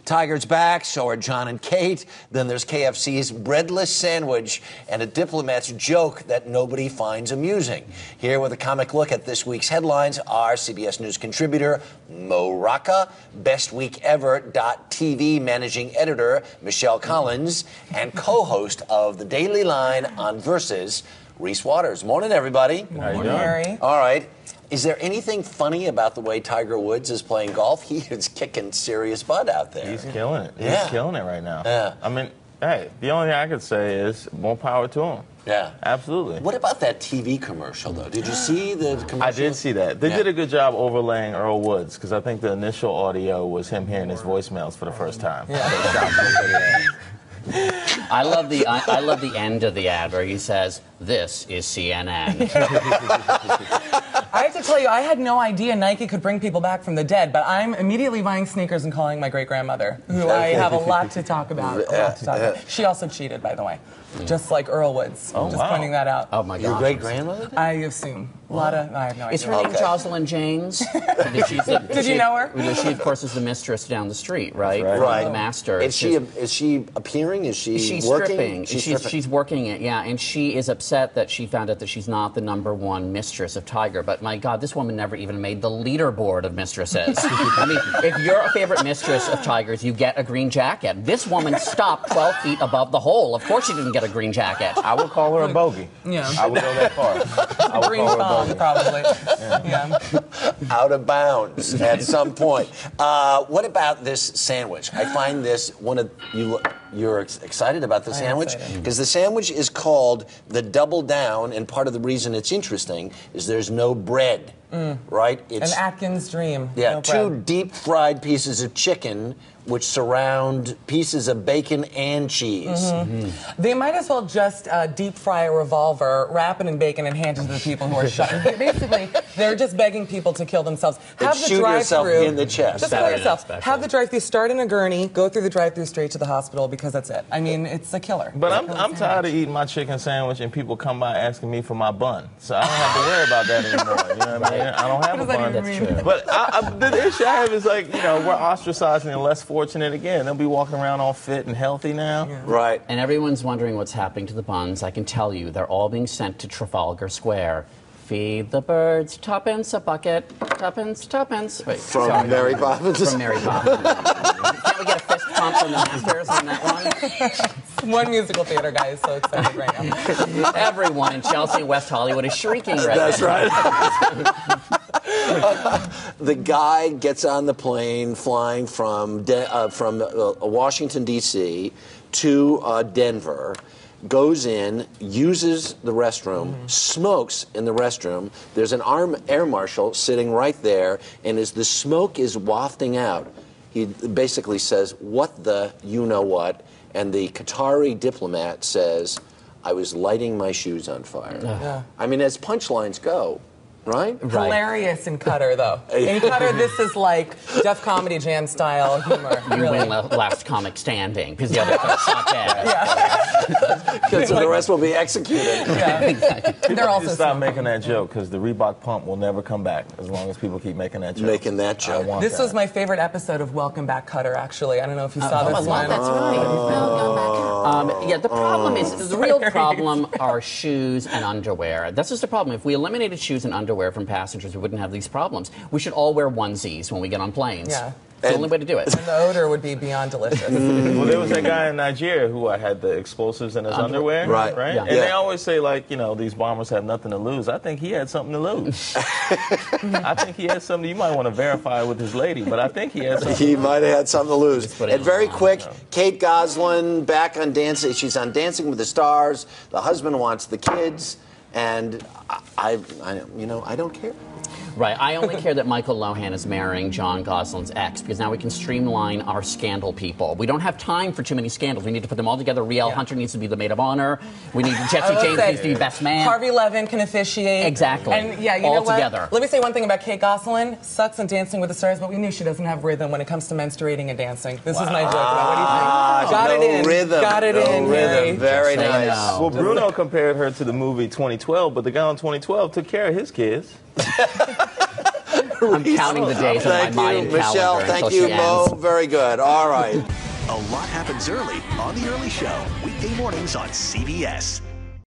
Tiger's back, so are John and Kate. Then there's KFC's breadless sandwich and a diplomat's joke that nobody finds amusing. Here with a comic look at this week's headlines are CBS News contributor Mo Rocca, BestWeekEver.TV managing editor Michelle Collins, and co-host of The Daily Line on Versus, Reese Waters. Morning, everybody. Morning, Harry. All right. Is there anything funny about the way Tiger Woods is playing golf? He is kicking serious butt out there. He's killing it. Yeah. He's killing it right now. Yeah. I mean, hey, the only thing I could say is more power to him. Yeah. Absolutely. What about that TV commercial, though? Did you see the commercial? I did see that. They did a good job overlaying Earl Woods, because I think the initial audio was him hearing his voicemails for the first time. Yeah. I love the end of the ad where he says, "This is CNN." I have to tell you, I had no idea Nike could bring people back from the dead, but I'm immediately buying sneakers and calling my great-grandmother, who I have a lot to talk about. She also cheated, by the way, just like Earl Woods. Oh, just wow. pointing that out. Oh my God! Your great-grandmother? I assume. I have no idea. Is her name Jocelyn James? Did you know her? She, of course, is the mistress down the street, right? Right. The master. Is she appearing? Is she She's working? stripping. She's working it, yeah. And she is upset that she found out that she's not the #1 mistress of Tiger. But my God, this woman never even made the leaderboard of mistresses. I mean, if you're a favorite mistress of Tiger's, you get a green jacket. This woman stopped 12 feet above the hole. Of course she didn't get a green jacket. I would call her a bogey. Yeah. I would go that far. I would Green call her a thumb, bogey. probably. Yeah. Out of bounds at some point. What about this sandwich? I find this you're excited about the sandwich? Because the sandwich is called the Double Down, and part of the reason it's interesting is there's no bread, right? It's An Atkins dream. Yeah, No two bread. deep-fried pieces of chicken which surround pieces of bacon and cheese. They might as well just deep fry a revolver, wrap it in bacon, and hand it to the people who are shot. Basically, they're just begging people to kill themselves. Have the shoot yourself drive-through. in the chest. Just kill yourself. Have the drive-through. Start in a gurney. Go through the drive-through straight to the hospital because that's it. I mean, it's a killer. But I'm tired of eating my chicken sandwich and people come by asking me for my bun. So I don't have to worry about that anymore. You know what I mean? I don't have a bun. That's true. But the issue I have is, like, you know, we're ostracizing the less fortunate again. They'll be walking around all fit and healthy now. Yeah. Right. And everyone's wondering what's happening to the buns. I can tell you, they're all being sent to Trafalgar Square. Feed the birds, tuppence a bucket, tuppence. Wait, From Mary Poppins? From Mary Poppins. Can't we get a fist pump from the masters on that one? One musical theater guy is so excited right now. Everyone in Chelsea and West Hollywood is shrieking right That's now. right. The guy gets on the plane flying from Washington, D.C. to Denver, goes in, uses the restroom, smokes in the restroom. There's an air marshal sitting right there, and as the smoke is wafting out, he basically says, "What the you-know-what?" And the Qatari diplomat says, "I was lighting my shoes on fire." Yeah. I mean, as punchlines go, right? Hilarious in Qatar, though. In Qatar, this is like Def Comedy Jam style humor. You win last comic standing because the other folks not dead. So the rest will be executed. Yeah. Exactly. They're also Stop smoking. making that joke, because the Reebok pump will never come back as long as people keep making that joke. Making that joke. I want This that. was my favorite episode of Welcome Back, Qatar, actually. I don't know if you saw this one. That's right. Yeah, the problem is, the real problem are shoes and underwear. That's just the problem. If we eliminated shoes and underwear from passengers, we wouldn't have these problems. We should all wear onesies when we get on planes. Yeah. It's the only way to do it. And the odor would be beyond delicious. Well, there was that guy in Nigeria who had the explosives in his underwear. Right. Yeah. And they always say, like, you know, these bombers have nothing to lose. I think he had something to lose. I think he had something. You might want to verify with his lady, but I think he had something. He might have had something to lose. put it And very on. quick, Kate Gosselin back on Dancing. She's on Dancing with the Stars. The husband wants the kids, and I don't care. Right. I only care that Michael Lohan is marrying John Gosselin's ex, because now we can streamline our scandal people. We don't have time for too many scandals. We need to put them all together. Riel Hunter needs to be the maid of honor. We need Jesse James needs to be best man. Harvey Levin can officiate. Exactly. And yeah, you all know what? together. Let me say one thing about Kate Gosselin. Sucks on Dancing with the Stars, but we knew she doesn't have rhythm when it comes to menstruating and dancing. This is my joke. What do you think? Got no it in. Rhythm. Got it no in, rhythm. Harry. Very Just say nice. no. Well, Bruno compared her to the movie 2012, but the guy in 2012 took care of his kids. I'm counting the days on my Mayan calendar. Michelle, thank until you, she Mo. ends. Very good. All right. A lot happens early on The Early Show, weekday mornings on CBS.